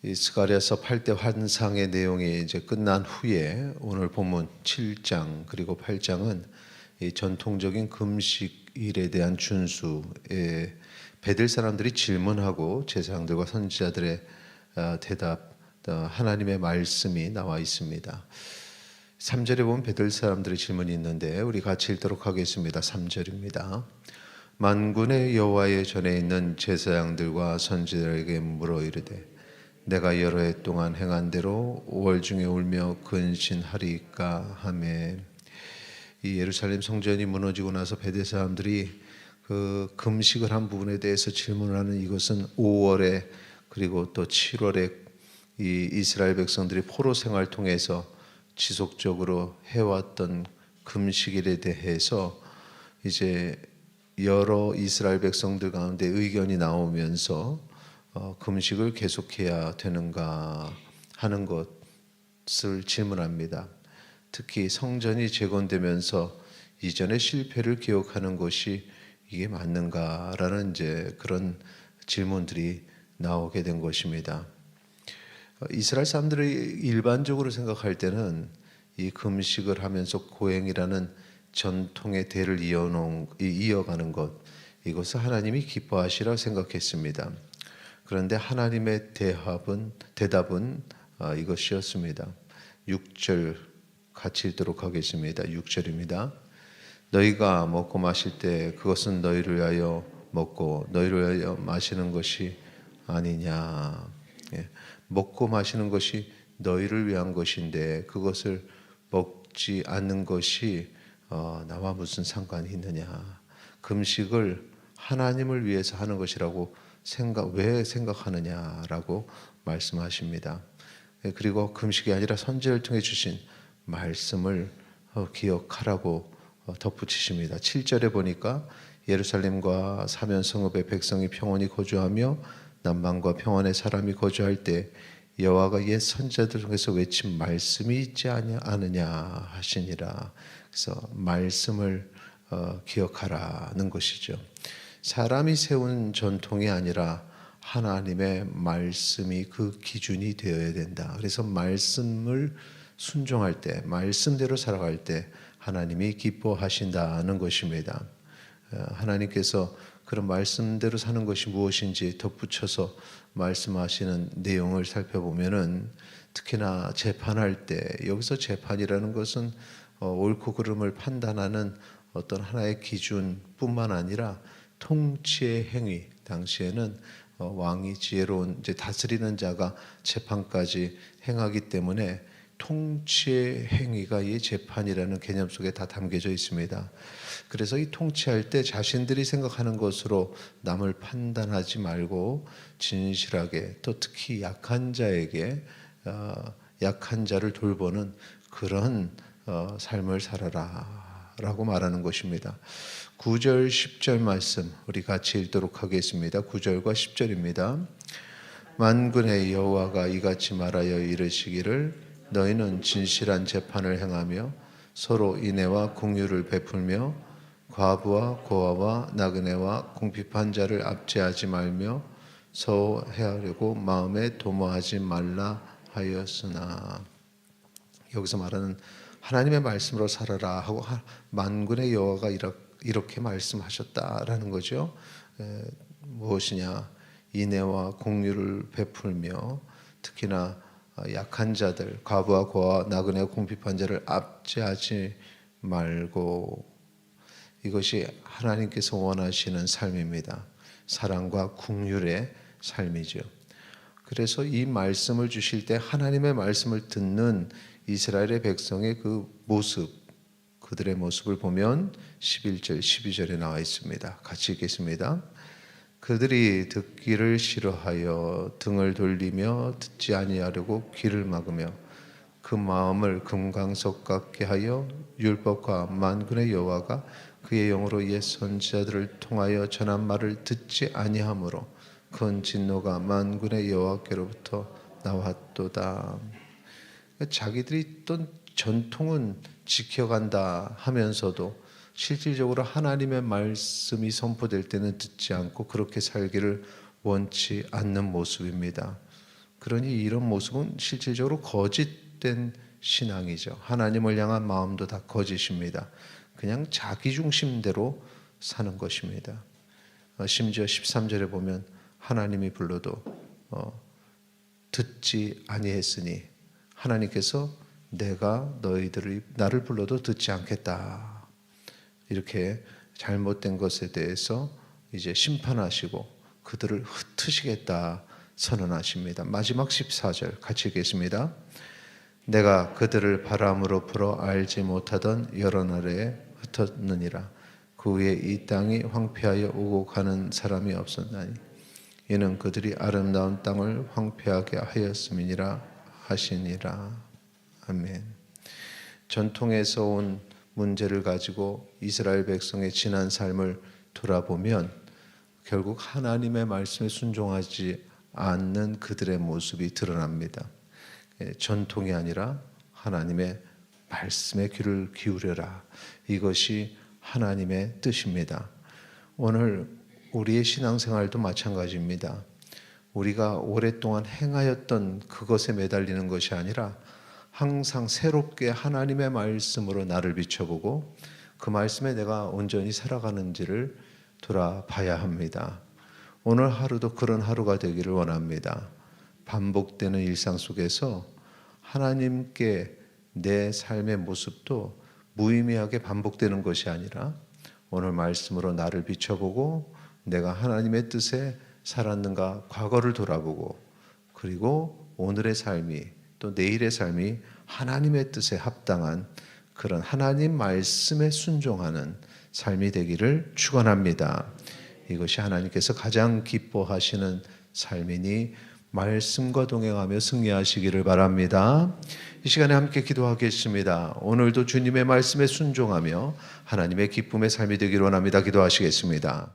이 스가랴서 8대 환상의 내용이 이제 끝난 후에 오늘 본문 7장 그리고 8장은 이 전통적인 금식일에 대한 준수에 베들 사람들이 질문하고 제사장들과 선지자들의 대답, 하나님의 말씀이 나와 있습니다. 3절에 보면 베들 사람들의 질문이 있는데 우리 같이 읽도록 하겠습니다. 3절입니다. 만군의 여호와의 전에 있는 제사장들과 선지자들에게 물어 이르되 내가 여러 해 동안 행한 대로 5월 중에 울며 근신하리까 하매. 이 예루살렘 성전이 무너지고 나서 베델 사람들이 그 금식을 한 부분에 대해서 질문을 하는 이것은 5월에 그리고 또 7월에 이 이스라엘 백성들이 포로 생활을 통해서 지속적으로 해왔던 금식일에 대해서 이제 여러 이스라엘 백성들 가운데 의견이 나오면서 금식을 계속해야 되는가 하는 것을 질문합니다. 특히 성전이 재건되면서 이전의 실패를 기억하는 것이 이게 맞는가라는 이제 그런 질문들이 나오게 된 것입니다. 이스라엘 사람들이 일반적으로 생각할 때는 이 금식을 하면서 고행이라는 전통의 대를 이어가는 것, 이것을 하나님이 기뻐하시라 생각했습니다. 그런데 하나님의 대답은 이것이었습니다. 6절 같이 읽도록 하겠습니다. 6절입니다. 너희가 먹고 마실 때 그것은 너희를 위하여 먹고 너희를 위하여 마시는 것이 아니냐. 먹고 마시는 것이 너희를 위한 것인데 그것을 먹지 않는 것이 나와 무슨 상관이 있느냐. 금식을 하나님을 위해서 하는 것이라고 왜 생각하느냐라고 말씀하십니다. 그리고 금식이 아니라 선지자를 통해 주신 말씀을 기억하라고 덧붙이십니다. 7절에 보니까 예루살렘과 사면 성읍의 백성이 평온히 거주하며 남방과 평안의 사람이 거주할 때 여호와가 옛 선지자들 중에서 외친 말씀이 있지 않으냐 하시니라. 그래서 말씀을 기억하라는 것이죠. 사람이 세운 전통이 아니라 하나님의 말씀이 그 기준이 되어야 된다. 그래서 말씀을 순종할 때, 말씀대로 살아갈 때 하나님이 기뻐하신다는 것입니다. 하나님께서 그런 말씀대로 사는 것이 무엇인지 덧붙여서 말씀하시는 내용을 살펴보면은 특히나 재판할 때, 여기서 재판이라는 것은 옳고 그름을 판단하는 어떤 하나의 기준뿐만 아니라 통치의 행위, 당시에는 왕이 지혜로운 이제 다스리는 자가 재판까지 행하기 때문에 통치의 행위가 이 재판이라는 개념 속에 다 담겨져 있습니다. 그래서 이 통치할 때 자신들이 생각하는 것으로 남을 판단하지 말고 진실하게 또 특히 약한 자에게 약한 자를 돌보는 그런 삶을 살아라 라고 말하는 것입니다. 9절 10절 말씀 우리 같이 읽도록 하겠습니다. 9절과 10절입니다. 만군의 여호와가 이같이 말하여 이르시기를 너희는 진실한 재판을 행하며 서로 인애와 공유를 베풀며 과부와 고아와 나그네와 궁핍한 자를 압제하지 말며 서로 헤아리고 마음에 도모하지 말라 하였으나. 여기서 말하는 하나님의 말씀으로 살아라 하고 만군의 여호와가 이렇게 말씀하셨다라는 거죠. 무엇이냐? 인애와 공유를 베풀며 특히나 약한 자들, 과부와 고아, 나그네, 궁핍한 자를 압제하지 말고, 이것이 하나님께서 원하시는 삶입니다. 사랑과 긍휼의 삶이죠. 그래서 이 말씀을 주실 때 하나님의 말씀을 듣는 이스라엘의 백성의 그 모습, 그들의 모습을 보면 11절, 12절에 나와 있습니다. 같이 읽겠습니다. 그들이 듣기를 싫어하여 등을 돌리며 듣지 아니하려고 귀를 막으며 그 마음을 금강석 같게 하여 율법과 만군의 여호와가 그의 영으로 옛 선지자들을 통하여 전한 말을 듣지 아니하므로 큰 진노가 만군의 여호와께로부터 나왔도다. 자기들이 있던 전통은 지켜간다 하면서도 실질적으로 하나님의 말씀이 선포될 때는 듣지 않고 그렇게 살기를 원치 않는 모습입니다. 그러니 이런 모습은 실질적으로 거짓된 신앙이죠. 하나님을 향한 마음도 다 거짓입니다. 그냥 자기 중심대로 사는 것입니다. 심지어 13절에 보면 하나님이 불러도 듣지 아니했으니 하나님께서 내가 나를 불러도 듣지 않겠다. 이렇게 잘못된 것에 대해서 이제 심판하시고 그들을 흩으시겠다 선언하십니다. 마지막 14절 같이 읽겠습니다. 내가 그들을 바람으로 불어 알지 못하던 여러 나라에 흩었느니라. 그 후에 이 땅이 황폐하여 오고 가는 사람이 없었나니 이는 그들이 아름다운 땅을 황폐하게 하였음이니라 하시니라. 아멘. 전통에서 온 문제를 가지고 이스라엘 백성의 지난 삶을 돌아보면 결국 하나님의 말씀에 순종하지 않는 그들의 모습이 드러납니다. 전통이 아니라 하나님의 말씀에 귀를 기울여라. 이것이 하나님의 뜻입니다. 오늘 우리의 신앙생활도 마찬가지입니다. 우리가 오랫동안 행하였던 그것에 매달리는 것이 아니라 항상 새롭게 하나님의 말씀으로 나를 비춰보고 그 말씀에 내가 온전히 살아가는지를 돌아봐야 합니다. 오늘 하루도 그런 하루가 되기를 원합니다. 반복되는 일상 속에서 하나님께 내 삶의 모습도 무의미하게 반복되는 것이 아니라 오늘 말씀으로 나를 비춰보고 내가 하나님의 뜻에 살았는가 과거를 돌아보고 그리고 오늘의 삶이 또 내일의 삶이 하나님의 뜻에 합당한 그런 하나님 말씀에 순종하는 삶이 되기를 축원합니다. 이것이 하나님께서 가장 기뻐하시는 삶이니 말씀과 동행하며 승리하시기를 바랍니다. 이 시간에 함께 기도하겠습니다. 오늘도 주님의 말씀에 순종하며 하나님의 기쁨의 삶이 되기를 원합니다. 기도하시겠습니다.